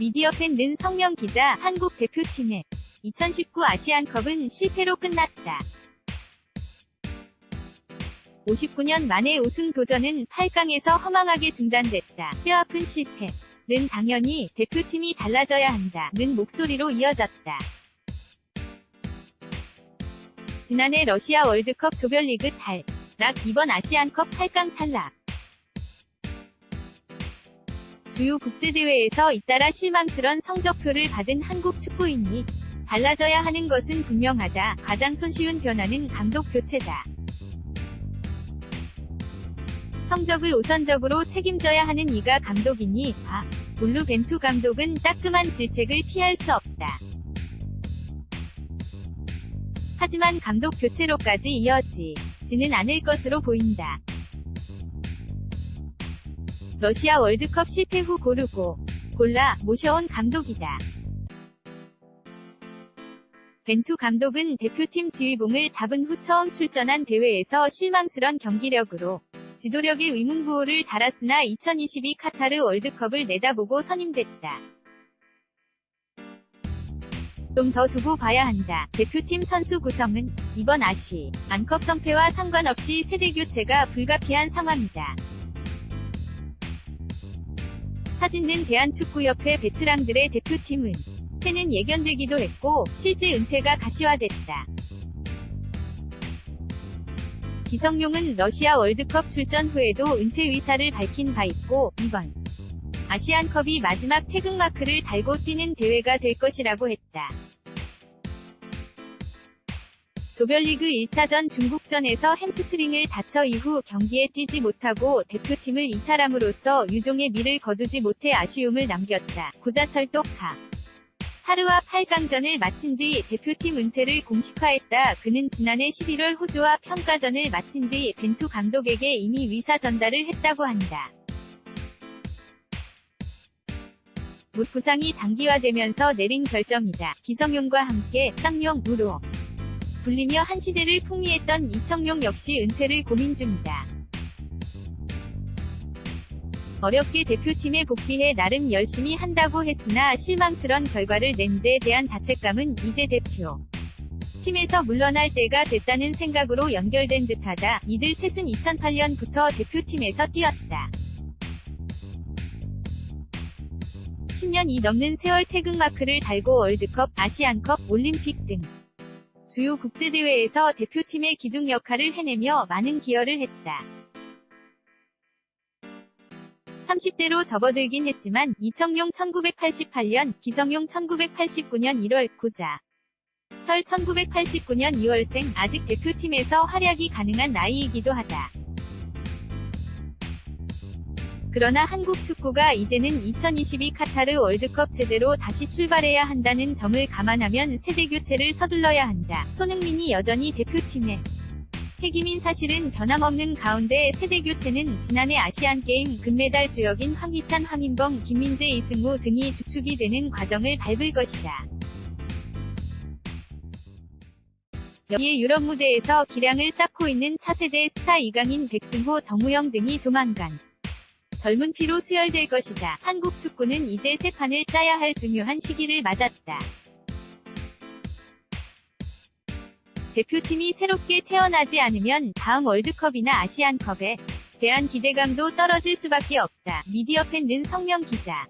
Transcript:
미디어팬 는 성명 기자. 한국 대표팀의 2019 아시안컵은 실패로 끝났다. 59년 만의 우승 도전은 8강에서 허망하게 중단됐다. 뼈아픈 실패는 당연히 대표팀이 달라져야 한다는 목소리로 이어졌다. 지난해 러시아 월드컵 조별리그 탈락, 이번 아시안컵 8강 탈락. 주요 국제대회에서 잇따라 실망스런 성적표를 받은 한국 축구인이 달라져야 하는 것은 분명하다. 가장 손쉬운 변화는 감독 교체다. 성적을 우선적으로 책임져야 하는 이가 감독이니 올루 벤투 감독은 따끔한 질책을 피할 수 없다. 하지만 감독 교체로까지 이어지지는 않을 것으로 보인다. 러시아 월드컵 실패 후 골라 모셔온 감독이다. 벤투 감독은 대표팀 지휘봉을 잡은 후 처음 출전한 대회에서 실망스런 경기력으로 지도력의 의문부호를 달았으나 2022 카타르 월드컵을 내다보고 선임됐다. 좀 더 두고 봐야 한다. 대표팀 선수 구성은 이번 아시안컵 선패와 상관없이 세대교체가 불가피한 상황이다. 사진는 대한축구협회 베테랑들의 대표팀 은퇴는 예견되기도 했고 실제 은퇴가 가시화됐다. 기성용은 러시아 월드컵 출전 후에도 은퇴 의사를 밝힌 바 있고 이번 아시안컵이 마지막 태극마크를 달고 뛰는 대회가 될 것이라고 했다. 조별리그 1차전 중국전에서 햄스트링을 다쳐 이후 경기에 뛰지 못하고 대표팀을 이탈함으로써 유종의 미를 거두지 못해 아쉬움을 남겼다. 고자철도 카타르와 8강전을 마친 뒤 대표팀 은퇴를 공식화했다. 그는 지난해 11월 호주와 평가전을 마친 뒤 벤투 감독에게 이미 의사 전달을 했다고 한다. 무 부상이 장기화되면서 내린 결정이다. 기성용과 함께 쌍용으로 불리며 한 시대를 풍미했던 이청용 역시 은퇴를 고민 중이다. 어렵게 대표팀에 복귀해 나름 열심히 한다고 했으나 실망스런 결과를 낸 데 대한 자책감은 이제 대표팀에서 물러날 때가 됐다는 생각으로 연결된 듯하다. 이들 셋은 2008년부터 대표팀에서 뛰었다. 10년이 넘는 세월 태극마크를 달고 월드컵, 아시안컵, 올림픽 등 주요 국제대회에서 대표팀의 기둥 역할을 해내며 많은 기여를 했다. 30대로 접어들긴 했지만 이청용 1988년, 기성용 1989년 1월, 고자철 1989년 2월생, 아직 대표팀에서 활약이 가능한 나이이기도 하다. 그러나 한국 축구가 이제는 2022 카타르 월드컵 제대로 다시 출발해야 한다는 점을 감안하면 세대교체를 서둘러야 한다. 손흥민이 여전히 대표팀의 핵임인 사실은 변함없는 가운데 세대교체는 지난해 아시안게임 금메달 주역인 황희찬, 황인범, 김민재, 이승우 등이 주축이 되는 과정을 밟을 것이다. 여기에 유럽 무대에서 기량을 쌓고 있는 차세대 스타 이강인, 백승호, 정우영 등이 조만간 젊은 피로 수혈될 것이다. 한국 축구는 이제 새 판을 짜야 할 중요한 시기를 맞았다. 대표팀이 새롭게 태어나지 않으면 다음 월드컵이나 아시안컵에 대한 기대감도 떨어질 수밖에 없다. 미디어팬 는 성명 기자.